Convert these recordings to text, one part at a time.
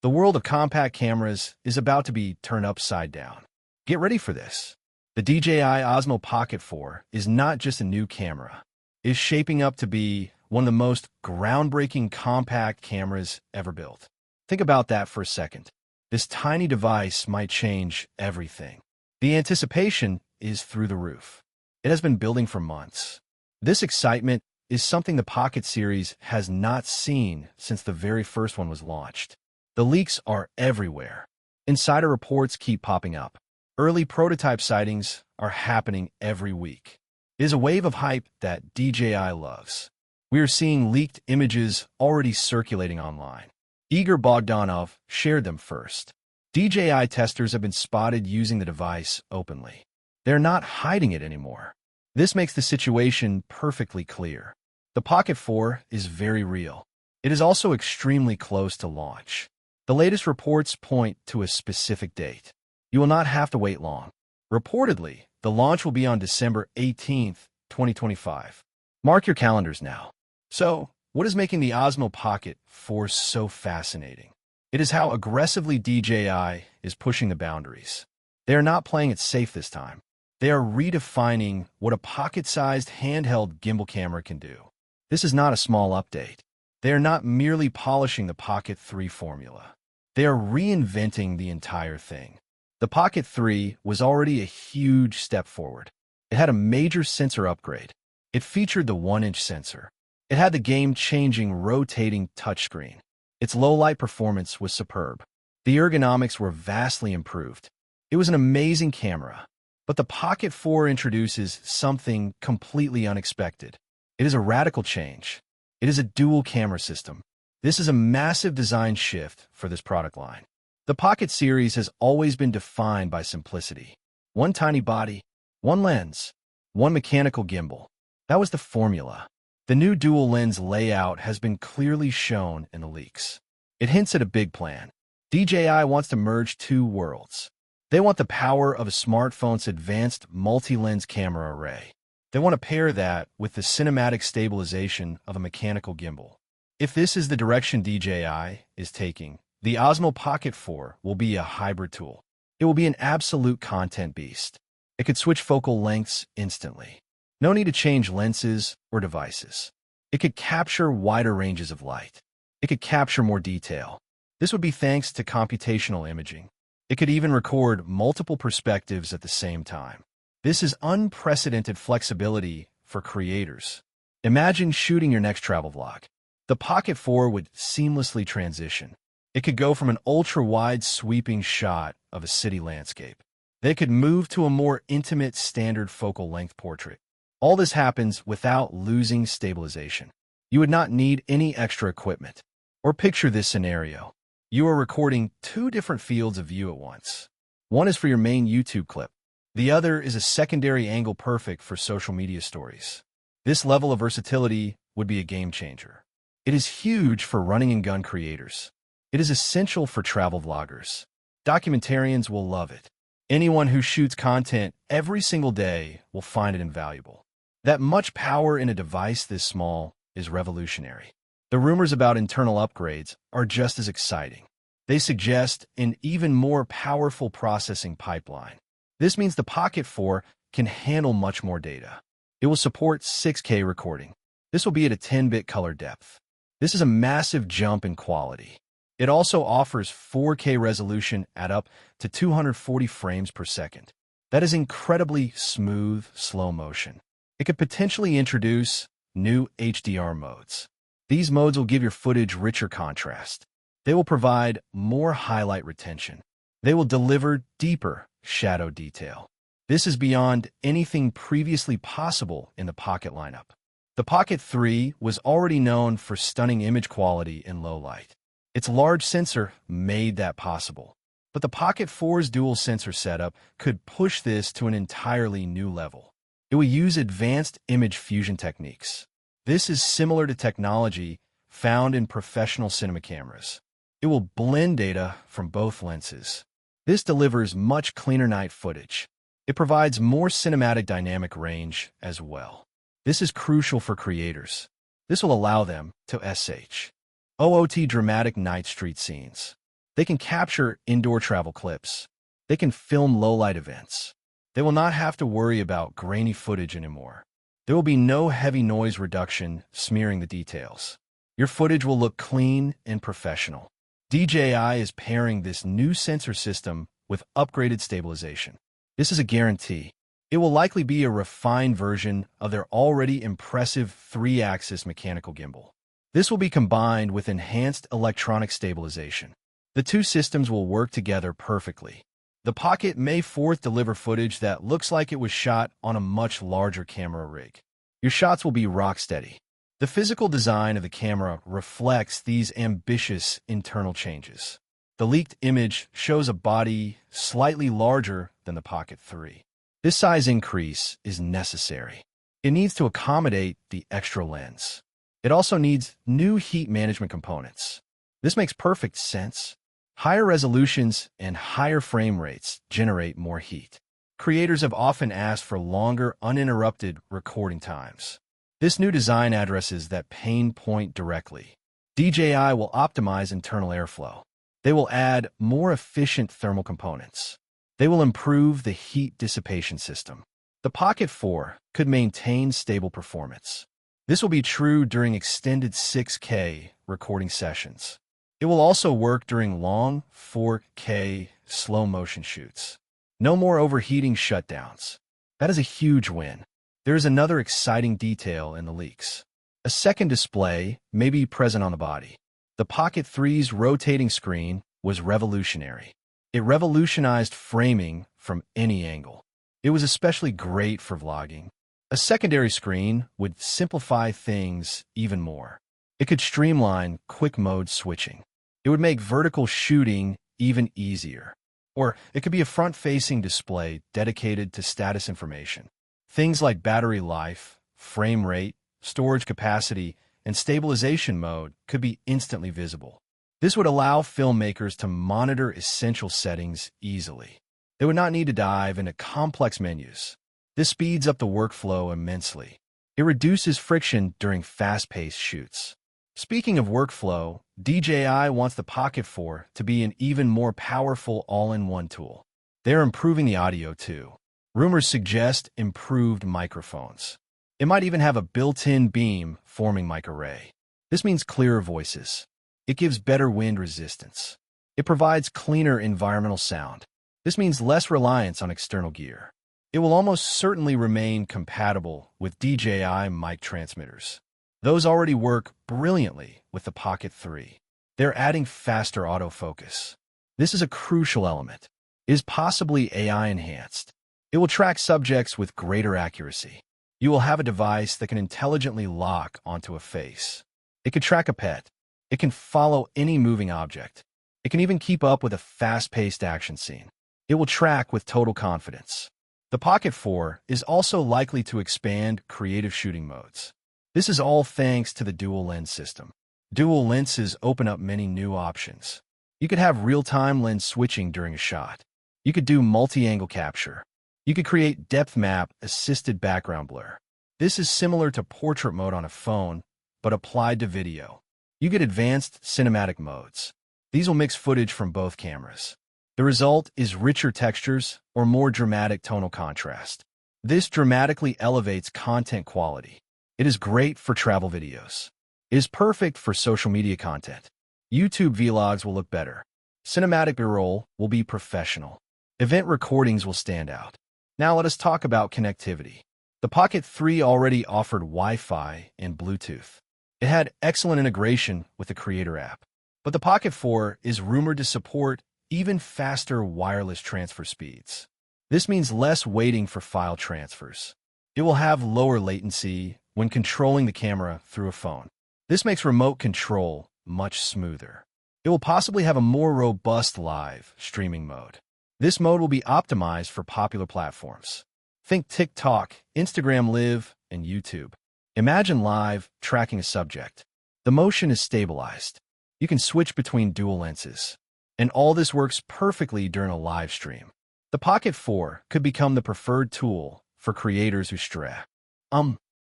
The world of compact cameras is about to be turned upside down. Get ready for this. The DJI Osmo Pocket 4 is not just a new camera. It is shaping up to be one of the most groundbreaking compact cameras ever built. Think about that for a second. This tiny device might change everything. The anticipation is through the roof. It has been building for months. This excitement is something the Pocket series has not seen since the very first one was launched. The leaks are everywhere. Insider reports keep popping up. Early prototype sightings are happening every week. It is a wave of hype that DJI loves. We are seeing leaked images already circulating online. Igor Bogdanov shared them first. DJI testers have been spotted using the device openly. They're not hiding it anymore. This makes the situation perfectly clear. The Pocket 4 is very real. It is also extremely close to launch. The latest reports point to a specific date. You will not have to wait long. Reportedly, the launch will be on December 18th, 2025. Mark your calendars now. So, what is making the Osmo Pocket 4 so fascinating? It is how aggressively DJI is pushing the boundaries. They are not playing it safe this time. They are redefining what a pocket-sized handheld gimbal camera can do. This is not a small update. They are not merely polishing the Pocket 3 formula. They are reinventing the entire thing. The Pocket 3 was already a huge step forward. It had a major sensor upgrade. It featured the 1-inch sensor. It had the game-changing rotating touchscreen. Its low-light performance was superb. The ergonomics were vastly improved. It was an amazing camera. But the Pocket 4 introduces something completely unexpected. It is a radical change. It is a dual camera system. This is a massive design shift for this product line. The Pocket series has always been defined by simplicity. One tiny body, one lens, one mechanical gimbal. That was the formula. The new dual lens layout has been clearly shown in the leaks. It hints at a big plan. DJI wants to merge two worlds. They want the power of a smartphone's advanced multi-lens camera array. They want to pair that with the cinematic stabilization of a mechanical gimbal. If this is the direction DJI is taking, the Osmo Pocket 4 will be a hybrid tool. It will be an absolute content beast. It could switch focal lengths instantly. No need to change lenses or devices. It could capture wider ranges of light. It could capture more detail. This would be thanks to computational imaging. It could even record multiple perspectives at the same time. This is unprecedented flexibility for creators. Imagine shooting your next travel vlog. The Pocket 4 would seamlessly transition. It could go from an ultra-wide sweeping shot of a city landscape. They could move to a more intimate standard focal length portrait. All this happens without losing stabilization. You would not need any extra equipment. Or picture this scenario. You are recording two different fields of view at once. One is for your main YouTube clip. The other is a secondary angle perfect for social media stories. This level of versatility would be a game changer. It is huge for running and gun creators. It is essential for travel vloggers. Documentarians will love it. Anyone who shoots content every single day will find it invaluable. That much power in a device this small is revolutionary. The rumors about internal upgrades are just as exciting. They suggest an even more powerful processing pipeline. This means the Pocket 4 can handle much more data. It will support 6K recording. This will be at a 10-bit color depth. This is a massive jump in quality. It also offers 4K resolution at up to 240 frames per second. That is incredibly smooth, slow motion. It could potentially introduce new HDR modes. These modes will give your footage richer contrast. They will provide more highlight retention. They will deliver deeper shadow detail. This is beyond anything previously possible in the Pocket lineup. The Pocket 3 was already known for stunning image quality in low light. Its large sensor made that possible. But the Pocket 4's dual sensor setup could push this to an entirely new level. It will use advanced image fusion techniques. This is similar to technology found in professional cinema cameras. It will blend data from both lenses. This delivers much cleaner night footage. It provides more cinematic dynamic range as well. This is crucial for creators. This will allow them to shoot dramatic night street scenes. They can capture indoor travel clips. They can film low-light events. They will not have to worry about grainy footage anymore. There will be no heavy noise reduction smearing the details. Your footage will look clean and professional. DJI is pairing this new sensor system with upgraded stabilization. This is a guarantee. It will likely be a refined version of their already impressive 3-axis mechanical gimbal. This will be combined with enhanced electronic stabilization. The two systems will work together perfectly. The Pocket May 4th deliver footage that looks like it was shot on a much larger camera rig. Your shots will be rock steady. The physical design of the camera reflects these ambitious internal changes. The leaked image shows a body slightly larger than the Pocket 3. This size increase is necessary. It needs to accommodate the extra lens. It also needs new heat management components. This makes perfect sense. Higher resolutions and higher frame rates generate more heat. Creators have often asked for longer, uninterrupted recording times. This new design addresses that pain point directly. DJI will optimize internal airflow. They will add more efficient thermal components. They will improve the heat dissipation system. The Pocket 4 could maintain stable performance. This will be true during extended 6K recording sessions. It will also work during long 4K slow-motion shoots. No more overheating shutdowns. That is a huge win. There is another exciting detail in the leaks. A second display may be present on the body. The Pocket 3's rotating screen was revolutionary. It revolutionized framing from any angle. It was especially great for vlogging. A secondary screen would simplify things even more. It could streamline quick mode switching. It would make vertical shooting even easier. Or it could be a front-facing display dedicated to status information. Things like battery life, frame rate, storage capacity, and stabilization mode could be instantly visible. This would allow filmmakers to monitor essential settings easily. They would not need to dive into complex menus. This speeds up the workflow immensely. It reduces friction during fast-paced shoots. Speaking of workflow, DJI wants the Pocket 4 to be an even more powerful all-in-one tool. They're improving the audio too. Rumors suggest improved microphones. It might even have a built-in beam-forming mic array. This means clearer voices. It gives better wind resistance. It provides cleaner environmental sound. This means less reliance on external gear. It will almost certainly remain compatible with DJI mic transmitters. Those already work brilliantly with the Pocket 3. They're adding faster autofocus. This is a crucial element. It is possibly AI-enhanced. It will track subjects with greater accuracy. You will have a device that can intelligently lock onto a face. It can track a pet. It can follow any moving object. It can even keep up with a fast-paced action scene. It will track with total confidence. The Pocket 4 is also likely to expand creative shooting modes. This is all thanks to the dual lens system. Dual lenses open up many new options. You could have real-time lens switching during a shot. You could do multi-angle capture. You could create depth map assisted background blur. This is similar to portrait mode on a phone, but applied to video. You get advanced cinematic modes. These will mix footage from both cameras. The result is richer textures or more dramatic tonal contrast. This dramatically elevates content quality. It is great for travel videos. It is perfect for social media content. YouTube vlogs will look better. Cinematic B-roll will be professional. Event recordings will stand out. Now let us talk about connectivity. The Pocket 3 already offered Wi-Fi and Bluetooth. It had excellent integration with the Creator app. But the Pocket 4 is rumored to support even faster wireless transfer speeds. This means less waiting for file transfers. It will have lower latency when controlling the camera through a phone. This makes remote control much smoother. It will possibly have a more robust live streaming mode. This mode will be optimized for popular platforms. Think TikTok, Instagram Live, and YouTube. Imagine live tracking a subject. The motion is stabilized. You can switch between dual lenses. And all this works perfectly during a live stream. The Pocket 4 could become the preferred tool for creators who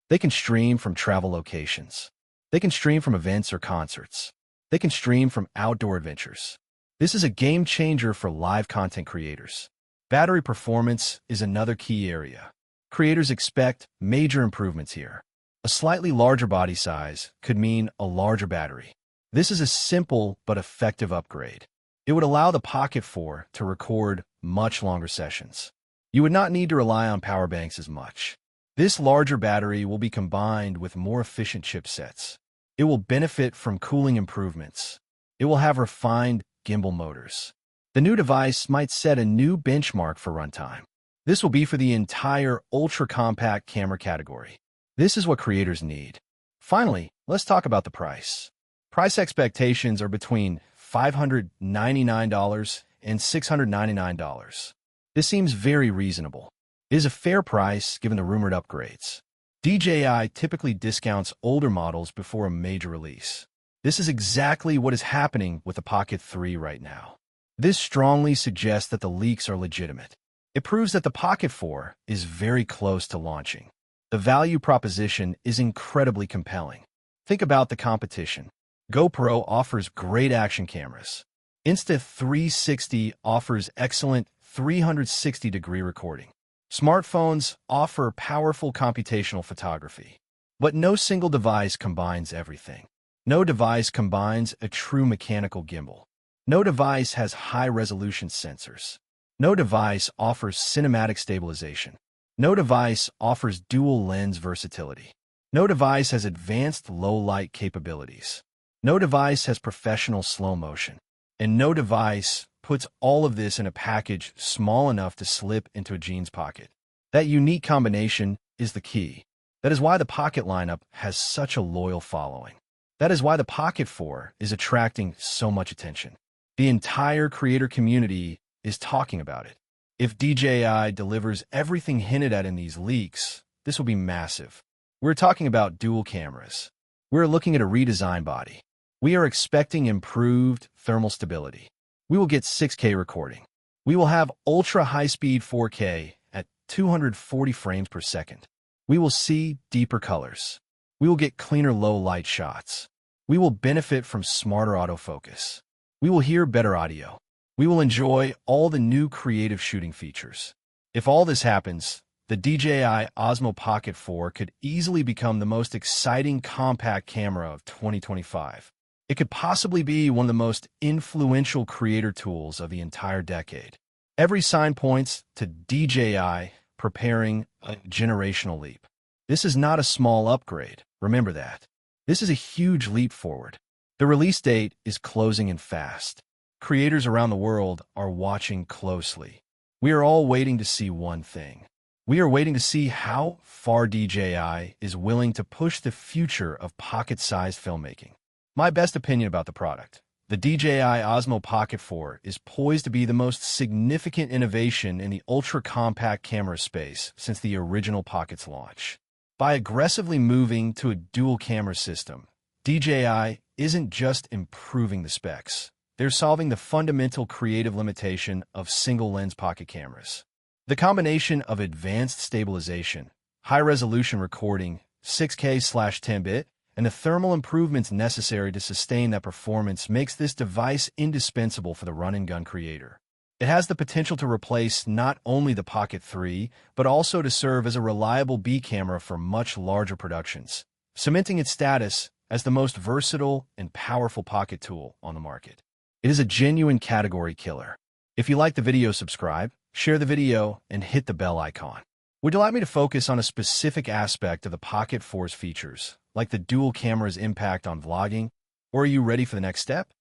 they can stream from travel locations. They can stream from events or concerts. They can stream from outdoor adventures. This is a game changer for live content creators. Battery performance is another key area. Creators expect major improvements here. A slightly larger body size could mean a larger battery. This is a simple but effective upgrade. It would allow the Pocket 4 to record much longer sessions. You would not need to rely on power banks as much. This larger battery will be combined with more efficient chipsets. It will benefit from cooling improvements. It will have refined gimbal motors. The new device might set a new benchmark for runtime. This will be for the entire ultra-compact camera category. This is what creators need. Finally, let's talk about the price. Price expectations are between $599 and $699. This seems very reasonable. It is a fair price given the rumored upgrades. DJI typically discounts older models before a major release. This is exactly what is happening with the Pocket 3 right now. This strongly suggests that the leaks are legitimate. It proves that the Pocket 4 is very close to launching. The value proposition is incredibly compelling. Think about the competition. GoPro offers great action cameras. Insta360 offers excellent 360-degree recording. Smartphones offer powerful computational photography. But no single device combines everything. No device combines a true mechanical gimbal. No device has high-resolution sensors. No device offers cinematic stabilization. No device offers dual lens versatility. No device has advanced low-light capabilities. No device has professional slow motion. And no device puts all of this in a package small enough to slip into a jeans pocket. That unique combination is the key. That is why the Pocket lineup has such a loyal following. That is why the Pocket 4 is attracting so much attention. The entire creator community is talking about it. If DJI delivers everything hinted at in these leaks, this will be massive. We're talking about dual cameras. We're looking at a redesigned body. We are expecting improved thermal stability. We will get 6K recording. We will have ultra-high-speed 4K at 240 frames per second. We will see deeper colors. We will get cleaner low-light shots. We will benefit from smarter autofocus. We will hear better audio. We will enjoy all the new creative shooting features. If all this happens, the DJI Osmo Pocket 4 could easily become the most exciting compact camera of 2025. It could possibly be one of the most influential creator tools of the entire decade. Every sign points to DJI preparing a generational leap. This is not a small upgrade. Remember that. This is a huge leap forward. The release date is closing in fast. Creators around the world are watching closely. We are all waiting to see one thing. We are waiting to see how far DJI is willing to push the future of pocket-sized filmmaking. My best opinion about the product. The DJI Osmo Pocket 4 is poised to be the most significant innovation in the ultra-compact camera space since the original Pocket's launch. By aggressively moving to a dual-camera system, DJI isn't just improving the specs. They're solving the fundamental creative limitation of single-lens pocket cameras. The combination of advanced stabilization, high-resolution recording, 6K/10-bit, and the thermal improvements necessary to sustain that performance makes this device indispensable for the run-and-gun creator. It has the potential to replace not only the Pocket 3, but also to serve as a reliable B camera for much larger productions, cementing its status as the most versatile and powerful pocket tool on the market. It is a genuine category killer. If you like the video, subscribe, share the video, and hit the bell icon. Would you like me to focus on a specific aspect of the Pocket 4's features, like the dual camera's impact on vlogging, or are you ready for the next step?